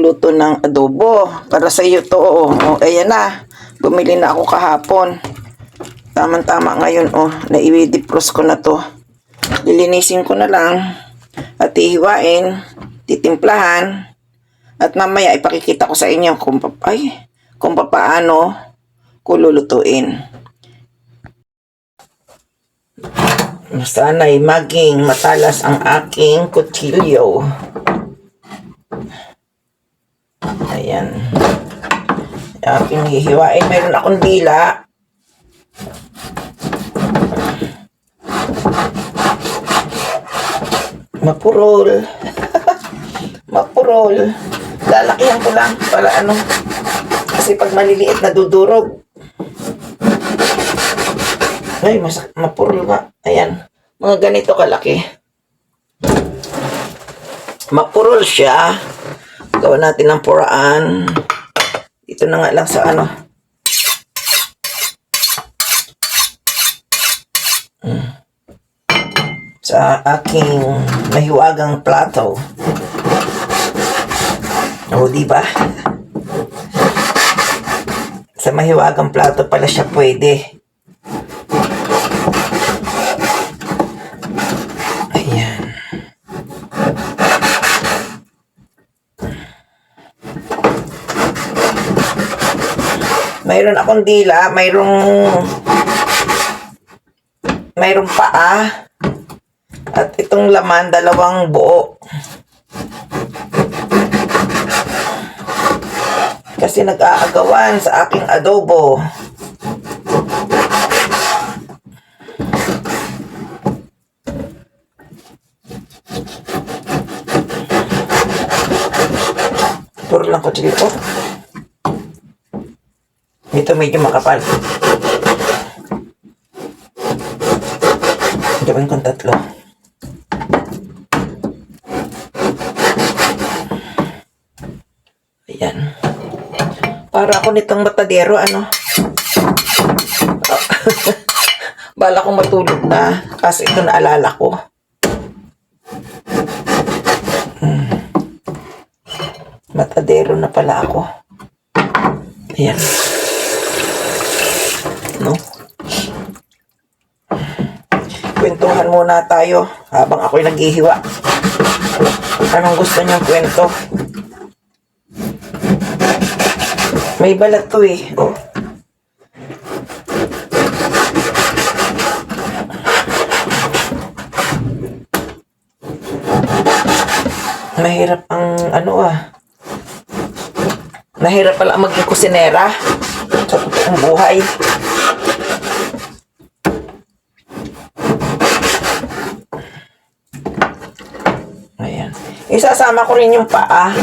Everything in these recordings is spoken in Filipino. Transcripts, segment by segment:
magluluto ng adobo para sa iyo to. Ayan na. Bumili na ako kahapon. Tama-tama ngayon nai-defrost ko na to. Lilinisin ko na lang at ihiwain, titimplahan at mamaya ipakikita ko sa inyo kung paano ko lulutuin. Sana'y maging matalas ang aking kutsilyo. Ayan. Aking hihiwain. Meron akong dila. Mapurol. Mapurol. Lalakihan ko lang para kasi pag maliliit nadudurog. Ay, mapurol nga. Ayan. Mga ganito kalaki. Mapurol siya. Gawa natin ng puraan. Dito na nga lang sa sa aking mahiwagang plato. Diba? Sa mahiwagang plato pala siya pwede. Ayan. Mayroon akong dila, mayroong paa, at itong laman, dalawang buo. Kasi nag-aagawan sa aking adobo. Puro lang ko dito. Ito medyo makapal. Gawin kong 3. Ayan. Para ako nitong matadero, Bala kong matulog na. Kasi ito naalala ko. Matadero na pala ako. Ayan. Kwentuhan muna tayo habang ako'y naghihiwa. Anong gusto niyong kwento? May balat to Mahirap ang mahirap pala maging kusinera sa totoong buhay. Ayan. Isasama ko rin yung paa.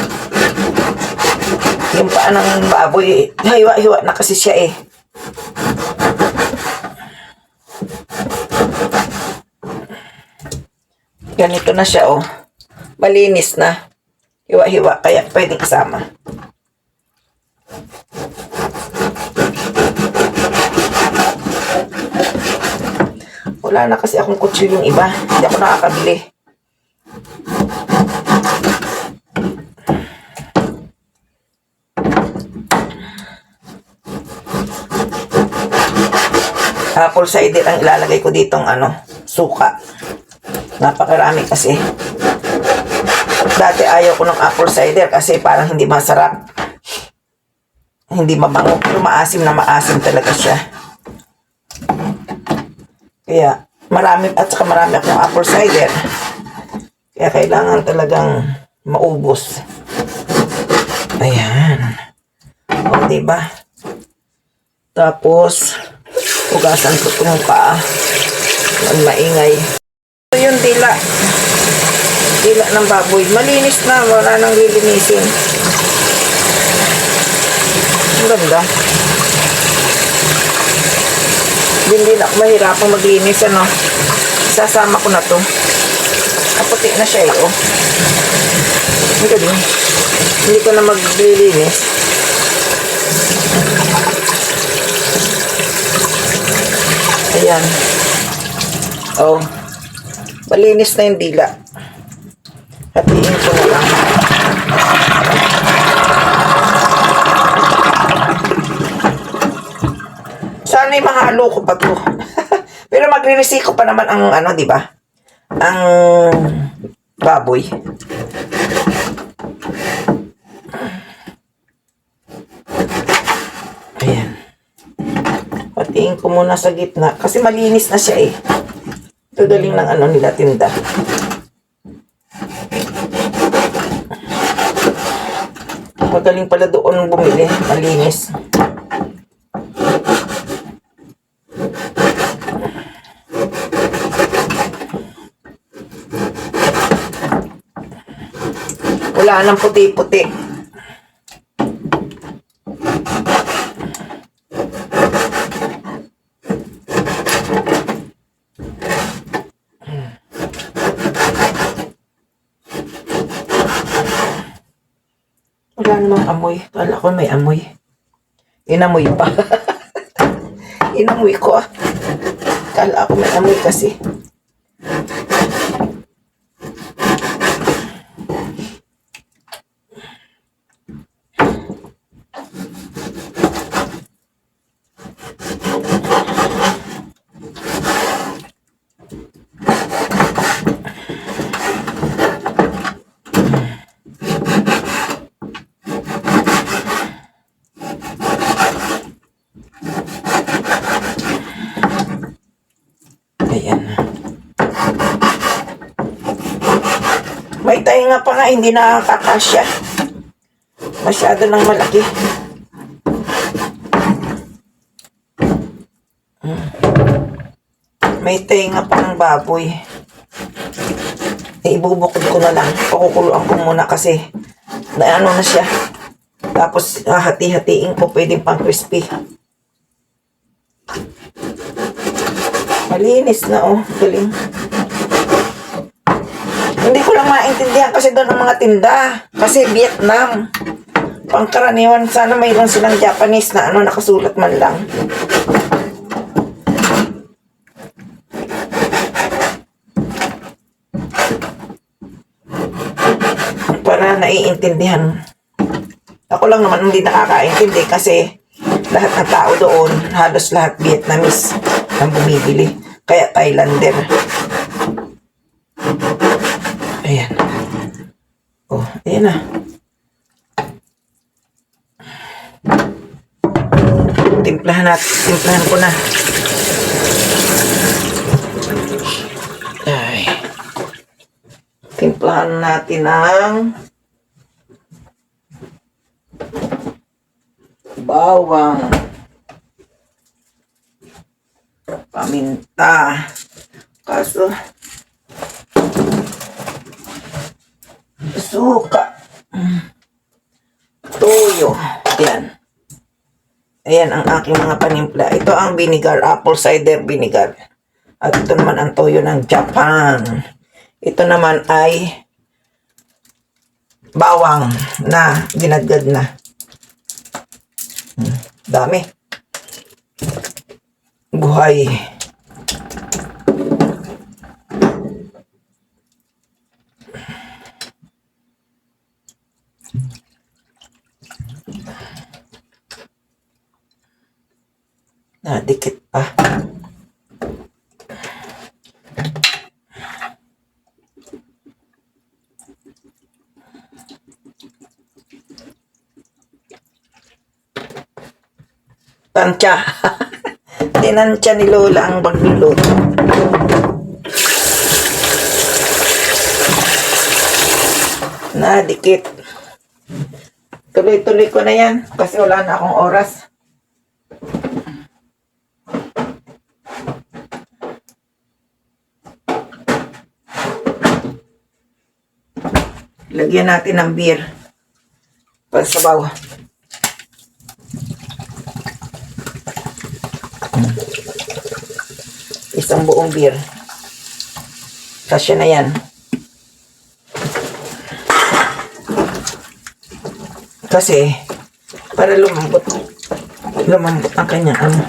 Yung paa ng baboy. Hiwa-hiwa na kasi siya Ganito na siya Malinis na. Hiwa-hiwa. Kaya pwedeng kasama. Wala na kasi akong kutsilyo yung iba. Hindi ako nakakabili. Apple cider ang ilalagay ko ditong suka. Napakarami kasi. Dati ayaw ko ng apple cider kasi parang hindi masarap. Hindi mabango. Pero maasim na maasim talaga siya. Kaya marami akong apple cider. Kaya kailangan talagang maubos. Ayan. Diba? Tapos hugasan ko itong paa. Ang maingay. Ito yung dila. Dila ng baboy. Malinis na. Wala nang lilinisin. Ang ganda. Hindi na ako mahirapang maglinis. Isasama ko na to. Kaputi na siya Ang ganda. Hindi ko na maglilinis. Ayan. Malinis na yung dila. Hatiin ko na lang. ay mahalo ko pa to. Pero magre-resiko pa naman ang ano, di ba? Ang baboy. Ayan. Patiin ko muna sa gitna. Kasi malinis na siya eh. Ito galing ng ano nila tinda. Magaling pala doon bumili. Malinis. Wala nang puti-puti. Wala namang amoy. Kala ko may amoy. Inamoy pa. Inamoy ko ah. Kala ko may amoy kasi. Ayan. May tainga pa nga, hindi nakakasya. Masyado nang malaki. May tainga pa ng baboy. Ibubukod ko na lang. Pakukuluan ko muna kasi na ano na siya. Tapos hati-hatiin ko, pwedeng pang crispy. Malinis na oh, galing. Hindi ko lang maintindihan kasi doon ang mga tinda. Kasi Vietnam. Pangkaraniwan, sana mayroon silang Japanese na ano, nakasulat man lang. Para naiintindihan. Ako lang naman hindi nakakaintindi kasi lahat ng tao doon, halos lahat Vietnamese ang bumibili. Kaya Thailander. Ayan. Oh, ayan na. Timplahan ko na. Ay. Timplahan natin ng bawang, paminta, kaso suka, toyo. Yan. Ayan ang aking mga panimpla. Ito ang vinegar, apple cider vinegar. At ito naman ang toyo ng Japan. Ito naman ay bawang na ginagad na. Dami. Buhay. Dikit pa. Tansya. Tinansya ni Lola ang pagluluto. Dikit. Tuloy-tuloy ko na yan kasi wala na akong oras. Lagyan natin ng beer. Pasabaw. Isang buong beer. Kasya na yan. Kasi, para lumambot ang kanyang ano.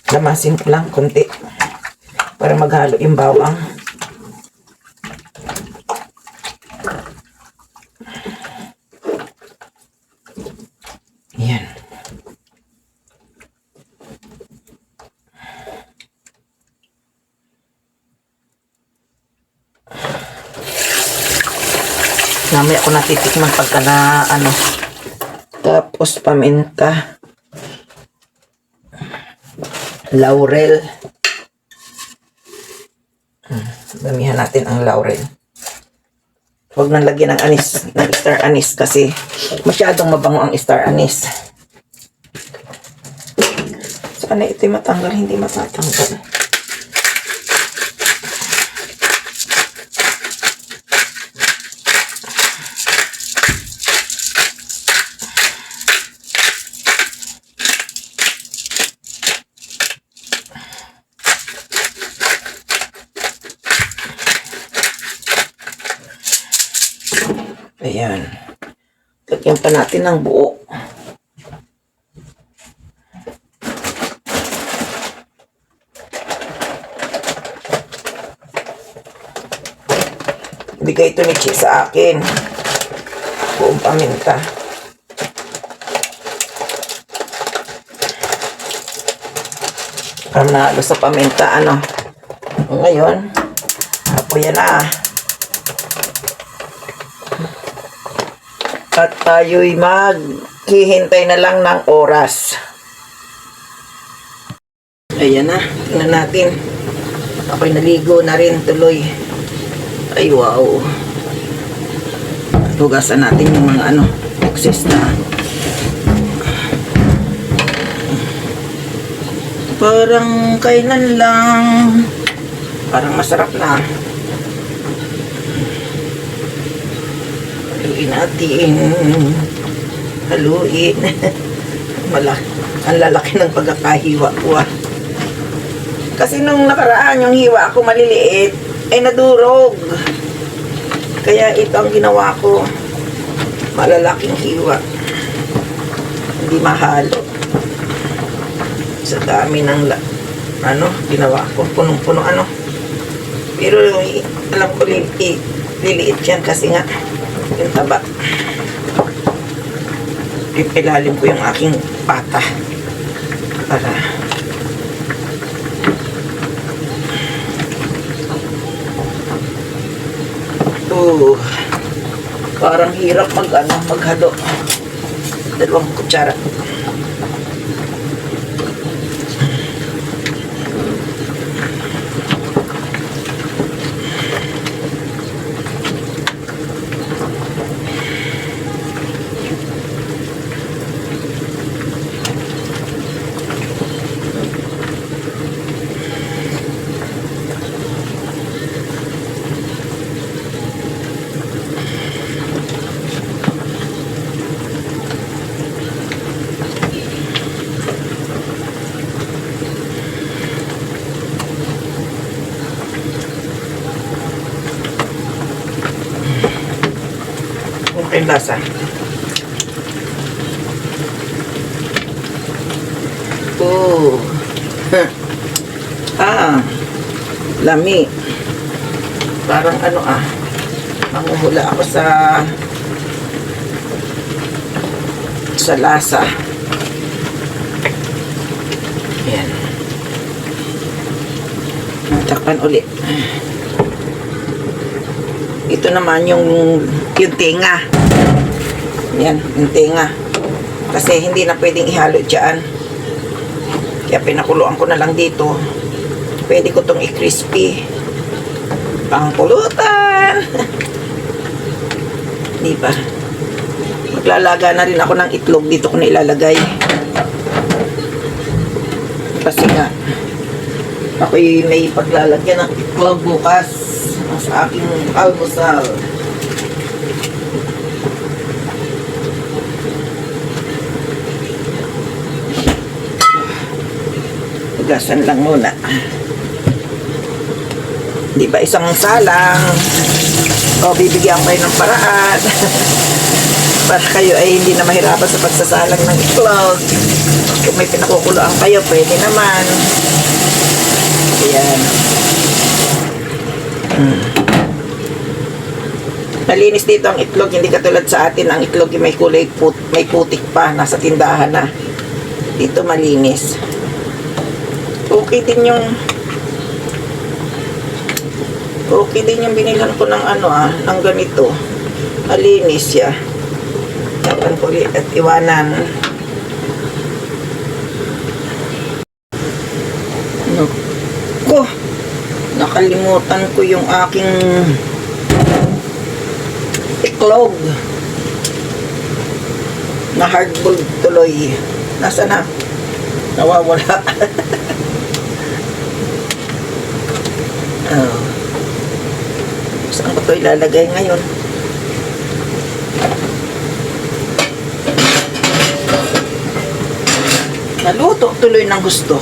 Lamasin ko lang konti. Para maghalo yung bawang. Yan. Mamaya ko natitikman pagka na ano. Tapos paminta. Laurel. Damihan natin ang laurel. Huwag nang lagyan ng anis, ng star anise kasi masyadong mabango ang star anise. Sana ito'y matanggal, hindi matatanggal. Ayan. Lagyan pa natin ng buo. Bigay ito ni Chi sa akin. Buong paminta. Para nalo sa paminta, ano. Ngayon, apoyan na. At tayo'y maghihintay na lang ng oras. Ayan na. Tingnan natin. Ako'y naligo na rin tuloy. Ay, wow. Hugasan natin yung mga ano, excess na. Parang kailan lang. Parang masarap na. Haluin natin. Haluin. Ang lalaki ng pagkakahiwa ko. Kasi nung nakaraan, yung hiwa ko maliliit, ay nadurog. Kaya ito ang ginawa ko. Malalaking hiwa. Hindi mahalo. Sa dami ng ginawa ko. Punong-puno ano. Pero alam ko liliit yan kasi nga yung taba. Ipilalim ko yung aking pata para parang hirap maghalo. 2 kutsara. Okay, lasa. Lami. Parang manguhula ako sa lasa. Ayan. Takpan ulit. Ito naman yung tenga. Yan, yung tenga. Kasi hindi na pwedeng ihalo dyan. Kaya pinakuluan ko na lang dito. Pwede ko itong i-crispy. Pangpulutan. Di ba? Maglalaga na rin ako ng itlog. Dito ko na ilalagay. Kasi nga, ako'y may paglalagyan ng itlog bukas sa aking almusal. Hugasan lang muna. Di ba isang salang? O, bibigyan ko kayo ng paraan. Para kayo ay hindi na mahirapan sa pagsasalang ng itlog. Kung may pinakukuluan kayo, pwede naman. Ayan. Malinis dito ang itlog. Hindi katulad sa atin, ang itlog yung may kulay may putik pa. Nasa tindahan na. Dito malinis. Okay din yung binilhan ko ng ng ganito. Malinis siya. Tapan ko ulit at iwanan. Naku, nakalimutan ko yung aking iklog na hardboiled tuloy. Nasaan na? Nawawala. Oh. Saan ko ito ilalagay ngayon? Naluto tuloy ng gusto.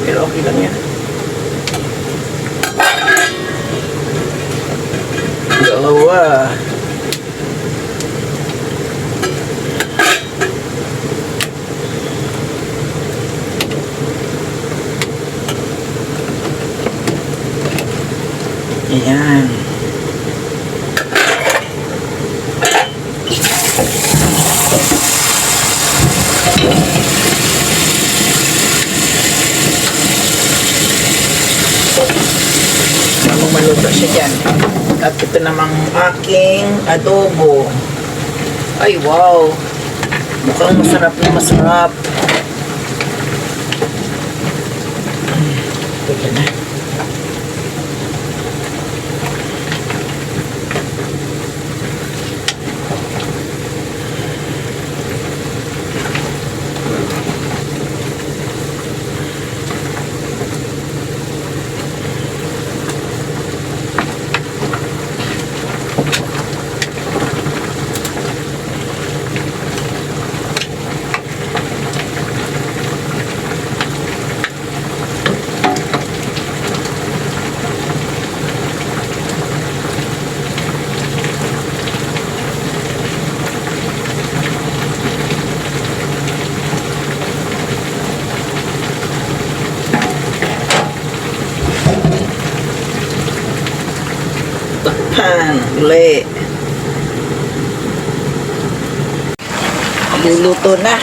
Pero okay lang yan. Gawa. Ayan. Maluto siya dyan. At ito namang aking adobo. Ay, wow! Mukhang masarap na masarap. Ito na. Pan, uli. Luluto na.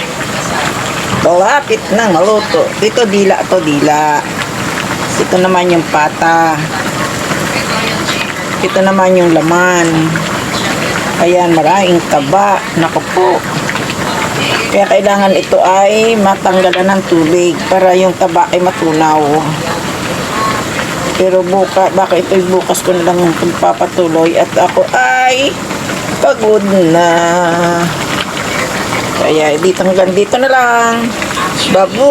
Malapit na maluto. Ito dila, to dila. Ito naman yung pata. Ito naman yung laman. Ayan, maraming taba. Naku po. Kaya kailangan ito ay matanggalan ng tubig para yung taba ay matunaw. Pero baka ito'y bukas ko na lang pagpapatuloy at ako ay pagod na. Kaya dito hanggang dito na lang. Babu!